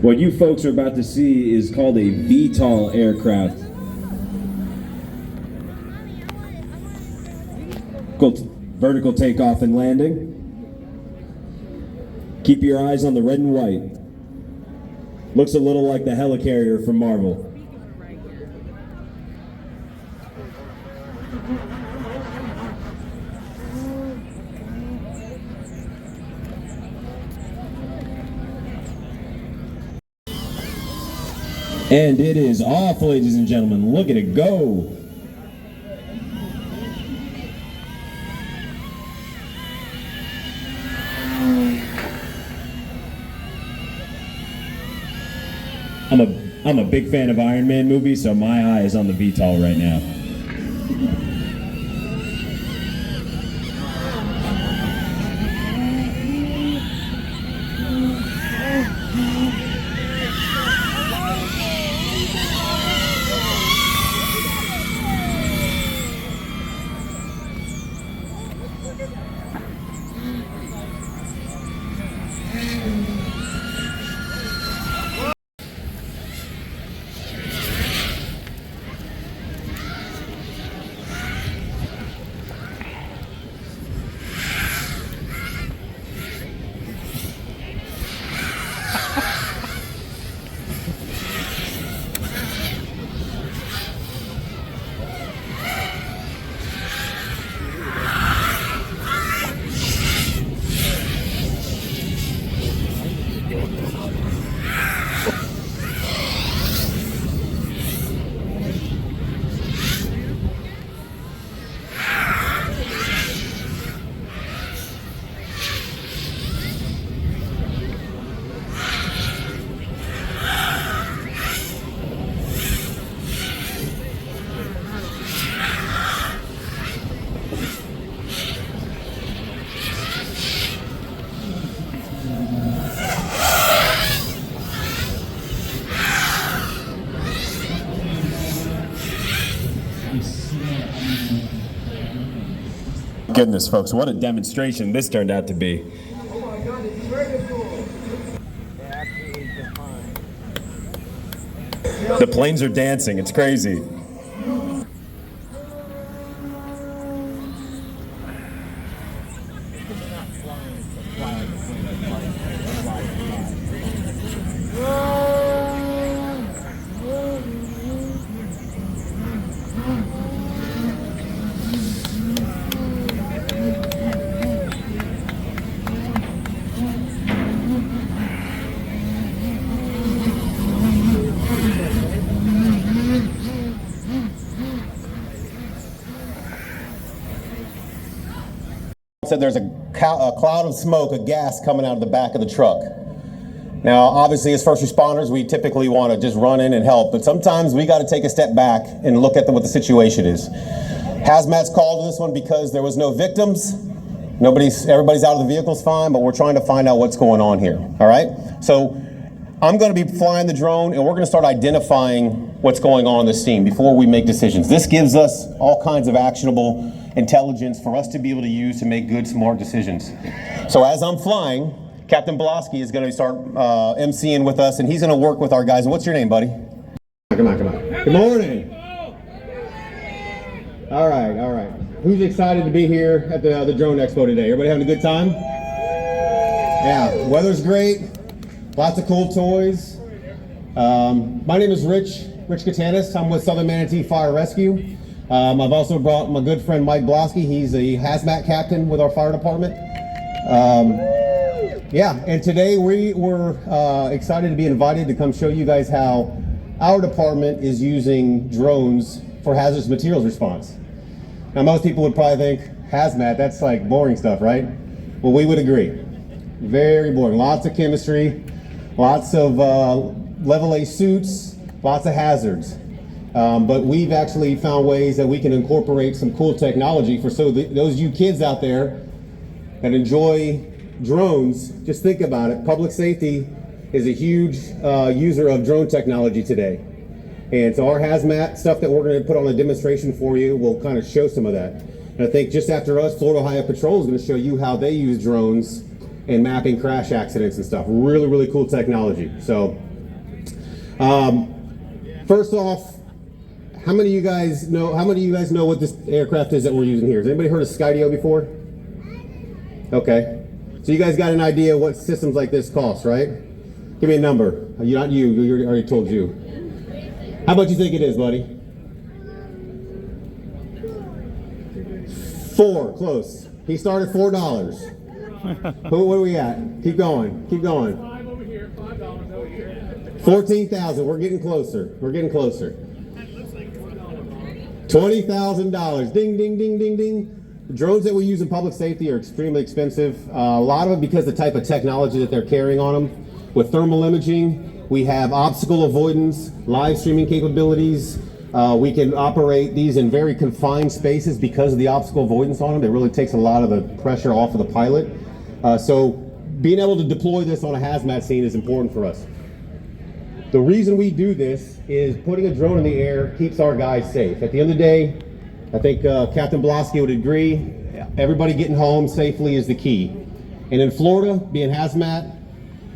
What you folks are about to see is called a VTOL aircraft. Vertical takeoff and landing. Keep your eyes on the red and white. Looks a little like the helicarrier from Marvel. And it is off, ladies and gentlemen. Look at it go. I'm a big fan of Iron Man movies, so my eye is on the VTOL right now. Goodness, folks, what a demonstration this turned out to be. Oh my God, it's very cool. The planes are dancing, it's crazy. Said there's a cloud of smoke, a gas coming out of the back of the truck. Now, obviously, as first responders, we typically want to just run in and help, but sometimes we got to take a step back and look at what the situation is. Hazmat's called this one because there was no victims. Everybody's out of the vehicle's fine, but we're trying to find out what's going on here. All right. So I'm going to be flying the drone, and we're going to start identifying what's going on the scene before we make decisions. This gives us all kinds of actionable intelligence for us to be able to use to make good, smart decisions. So as I'm flying, Captain Blosky is going to start emceeing with us, and he's going to work with our guys. And what's your name, buddy? Come on. Good morning. All right. Who's excited to be here at the Drone Expo today? Everybody having a good time? Yeah, weather's great. Lots of cool toys. My name is Rich Katanis. I'm with Southern Manatee Fire Rescue. I've also brought my good friend Mike Blosky. He's a hazmat captain with our fire department. And today we were excited to be invited to come show you guys how our department is using drones for hazardous materials response. Now, most people would probably think hazmat, that's like boring stuff, right? Well, we would agree. Very boring. Lots of chemistry, lots of level A suits, lots of hazards. But we've actually found ways that we can incorporate some cool technology for those you kids out there that enjoy drones. Just think about it. Public safety is a huge user of drone technology today. And so our hazmat stuff that we're going to put on a demonstration for you will kind of show some of that. And I think just after us, Florida Highway Patrol is going to show you how they use drones in mapping crash accidents and stuff. Really, really cool technology. So First off, how many of you guys know what this aircraft is that we're using here? Has anybody heard of Skydio before? Okay. So you guys got an idea what systems like this cost, right? Give me a number. Not you, you already told you. How much you think it is, buddy? 4, close. He started $4. What are we at? Keep going, keep going. 5 over here, $5 over here. 14,000, we're getting closer. We're getting closer. $20,000. Ding, ding, ding, ding, ding. The drones that we use in public safety are extremely expensive. A lot of it because of the type of technology that they're carrying on them. With thermal imaging, we have obstacle avoidance, live streaming capabilities. We can operate these in very confined spaces because of the obstacle avoidance on them. It really takes a lot of the pressure off of the pilot. So being able to deploy this on a hazmat scene is important for us. The reason we do this is putting a drone in the air keeps our guys safe. At the end of the day, I think Captain Blosky would agree, everybody getting home safely is the key. And in Florida, being hazmat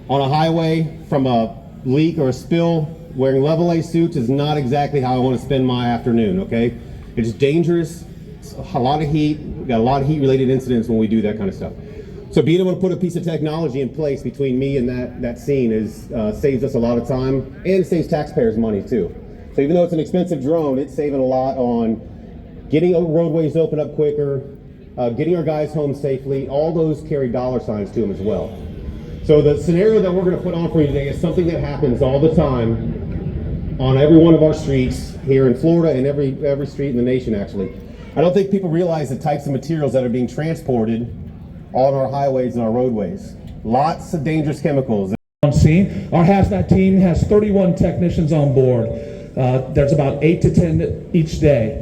on a highway from a leak or a spill, wearing level A suits is not exactly how I want to spend my afternoon, okay? It's dangerous, it's a lot of heat, we got a lot of heat-related incidents when we do that kind of stuff. So being able to put a piece of technology in place between me and that scene saves us a lot of time, and it saves taxpayers money too. So even though it's an expensive drone, it's saving a lot on getting roadways open up quicker, getting our guys home safely. All those carry dollar signs to them as well. So the scenario that we're going to put on for you today is something that happens all the time on every one of our streets here in Florida and every street in the nation, actually. I don't think people realize the types of materials that are being transported on our highways and our roadways. Lots of dangerous chemicals. On scene, our hazmat team has 31 technicians on board. There's about 8 to 10 each day.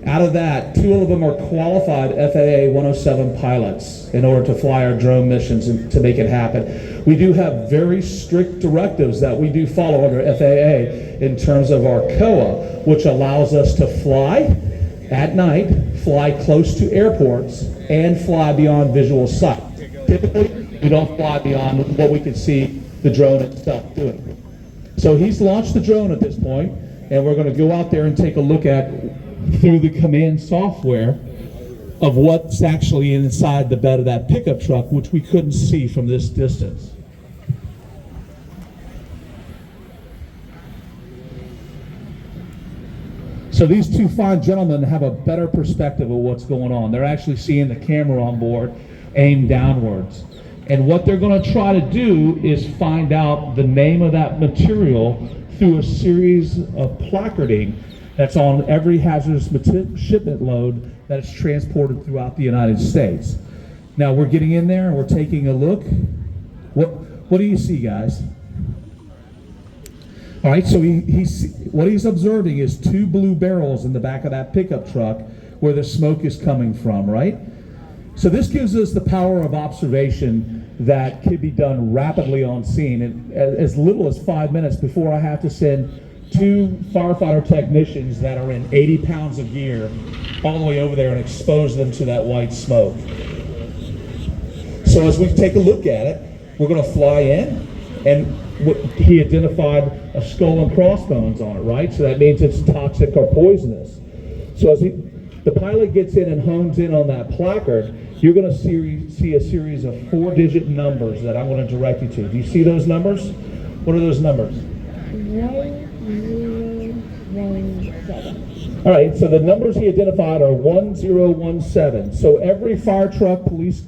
Out of that, 2 of them are qualified FAA 107 pilots in order to fly our drone missions and to make it happen. We do have very strict directives that we do follow under FAA in terms of our COA, which allows us to fly at night, fly close to airports, and fly beyond visual sight. Typically, we don't fly beyond what we can see the drone itself doing. So he's launched the drone at this point, and we're going to go out there and take a look at through the command software of what's actually inside the bed of that pickup truck, which we couldn't see from this distance. So these 2 fine gentlemen have a better perspective of what's going on. They're actually seeing the camera on board aimed downwards. And what they're going to try to do is find out the name of that material through a series of placarding that's on every hazardous shipment load that is transported throughout the United States. Now we're getting in there and we're taking a look. What do you see, guys? All right, so what he's observing is 2 blue barrels in the back of that pickup truck where the smoke is coming from, right? So this gives us the power of observation that can be done rapidly on scene in as little as 5 minutes before I have to send 2 firefighter technicians that are in 80 pounds of gear all the way over there and expose them to that white smoke. So as we take a look at it, we're going to fly in, and he identified a skull and crossbones on it, right? So that means it's toxic or poisonous. So as the pilot gets in and hones in on that placard, you're going to see a series of 4-digit numbers that I'm going to direct you to. Do you see those numbers? What are those numbers? 1017. All right, so the numbers he identified are 1017. So every fire truck, police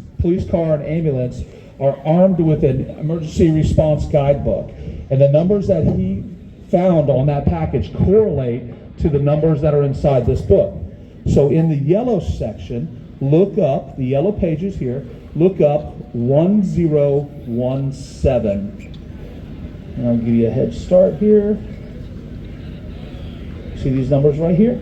car, and ambulance are armed with an emergency response guidebook. And the numbers that he found on that package correlate to the numbers that are inside this book. So in the yellow section, look up, the yellow pages here, look up 1017. And I'll give you a head start here. See these numbers right here?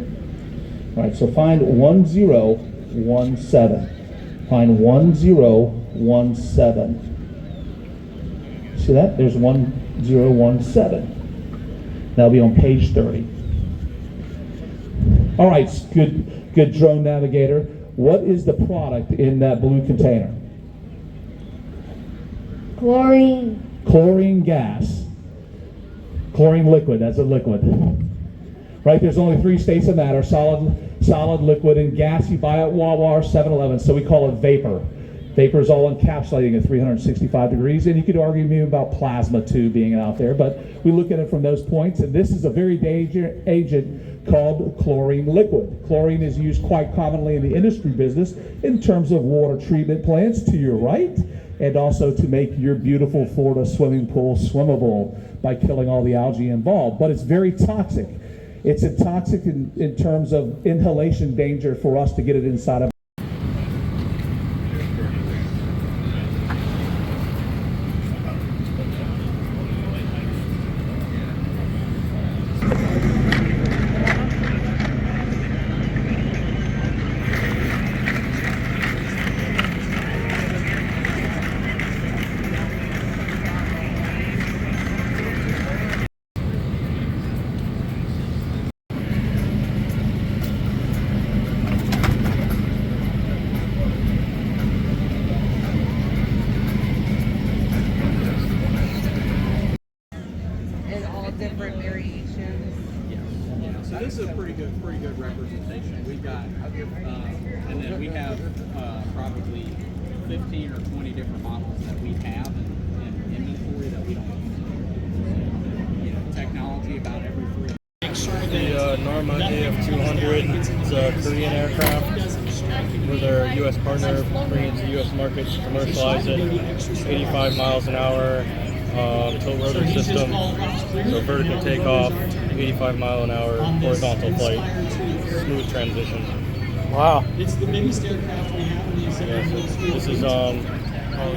All right, so find 1017. Find 1017. See that? There's 1017. That'll be on page 30. All right, good drone navigator. What is the product in that blue container? Chlorine. Chlorine gas. Chlorine liquid, that's a liquid. Right, there's only 3 states that matter: solid, liquid, and gas. You buy at Wawa or 7-Eleven, so we call it vapor. Vapor is all encapsulating at 365 degrees, and you could argue maybe about plasma too being out there, but we look at it from those points, and this is a very dangerous agent called chlorine liquid. Chlorine is used quite commonly in the industry business in terms of water treatment plants to your right, and also to make your beautiful Florida swimming pool swimmable by killing all the algae involved. But it's very toxic. It's toxic in terms of inhalation danger for us to get it inside of. Different variations. Yeah, so this is a pretty good representation. We got, and then we have probably 15 or 20 different models that we have in inventory that we don't use. You know, technology about every 3. The Normandy F-200 is a Korean aircraft. We're their U.S. partner, bringing it to the U.S. market to commercialize it. 85 miles an hour. Tilt rotor system, so vertical takeoff, 85 mile an hour horizontal flight, smooth transition. Wow. It's the biggest aircraft we have in the Yeah, so this is called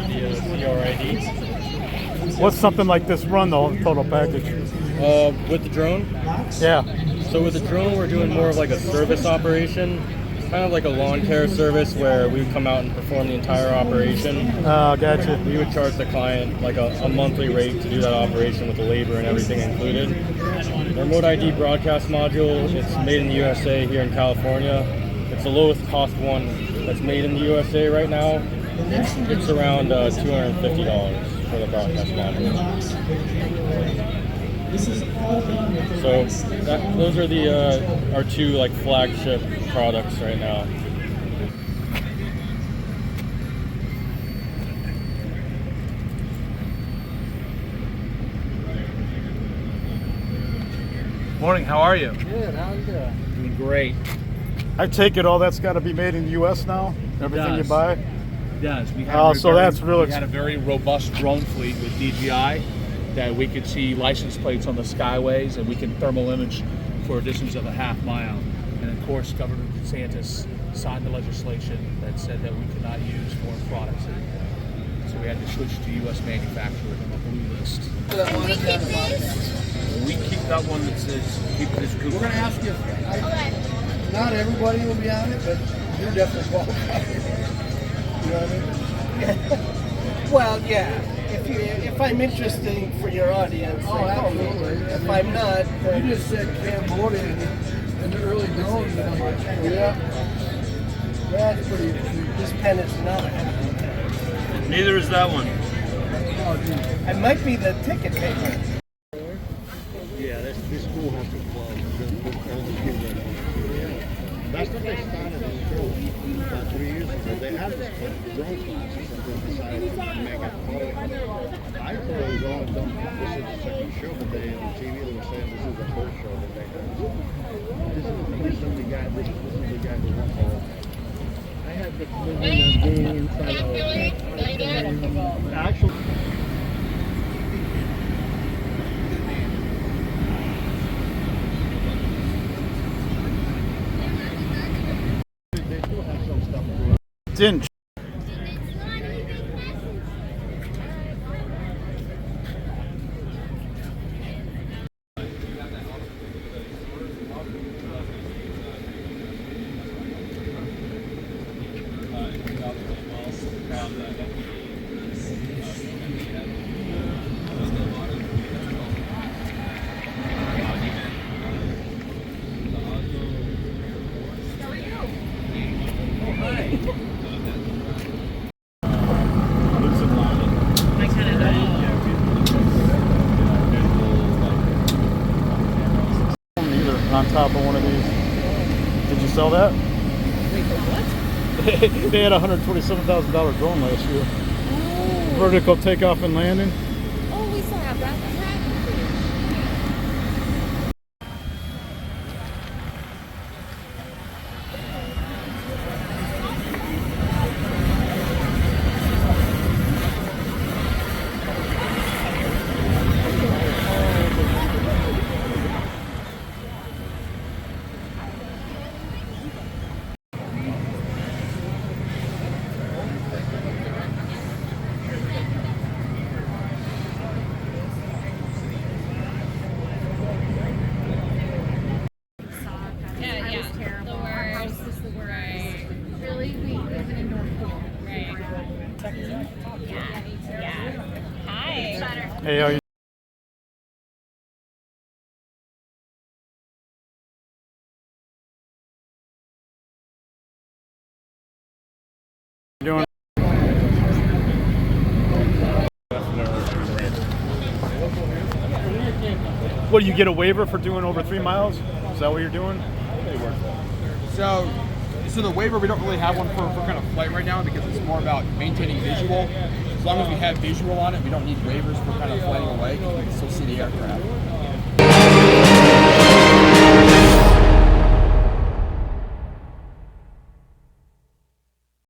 the CRID. What's something like this run, the total package? With the drone? Yeah. So with the drone, we're doing more of like a service operation, kind of like a lawn care service where we would come out and perform the entire operation. Oh, gotcha. We would charge the client like a monthly rate to do that operation with the labor and everything included. The Remote ID broadcast module, it's made in the USA here in California. It's the lowest cost one that's made in the USA right now. It's around $250 for the broadcast module. So those are the our 2 like flagship products right now. Morning, how are you? Good, how you doing? Doing great. I take it all that's got to be made in the U.S. now? Everything you does. buy? It does. We had Oh, so that's really. We had a very robust drone fleet with DJI that we could see license plates on the skyways, and we can thermal image for a distance of a half mile. And of course, Governor DeSantis signed the legislation that said that we could not use foreign products anymore. So we had to switch to U.S. manufacturers on a blue list. We keep that one that says keep this coupon. We're going to ask you. Not everybody will be on it, but you're definitely qualified. You know what I mean? Well, yeah. If I'm interesting for your audience, Oh, absolutely. If I'm not, then You just said Cambodia in the early days, and I'm like, yeah, that's pretty interesting. this pen is not. Neither is that one. Oh, geez. I might be the ticket taker. Yeah, this school has to close. All the kids are That's what they started in school about 3 years ago. They had this drone classes and they decided to make it public. I thought it was all done. This is the second show, but they on TV they were saying this is the first show that they had. This is the guy. This is the guy who won all. I had the game inside of actually. It's in. on top of one of these. Did you sell that? Wait, for what? They had a $127,000 drone last year. Oh. Vertical takeoff and landing. Oh, we still have that. Hey, how you doing? What, do you get a waiver for doing over 3 miles? Is that what you're doing? So the waiver, we don't really have one for kind of flight right now because it's more about maintaining visual. As long as we have visual on it, we don't need waivers for kind of flying away because we can still see the aircraft.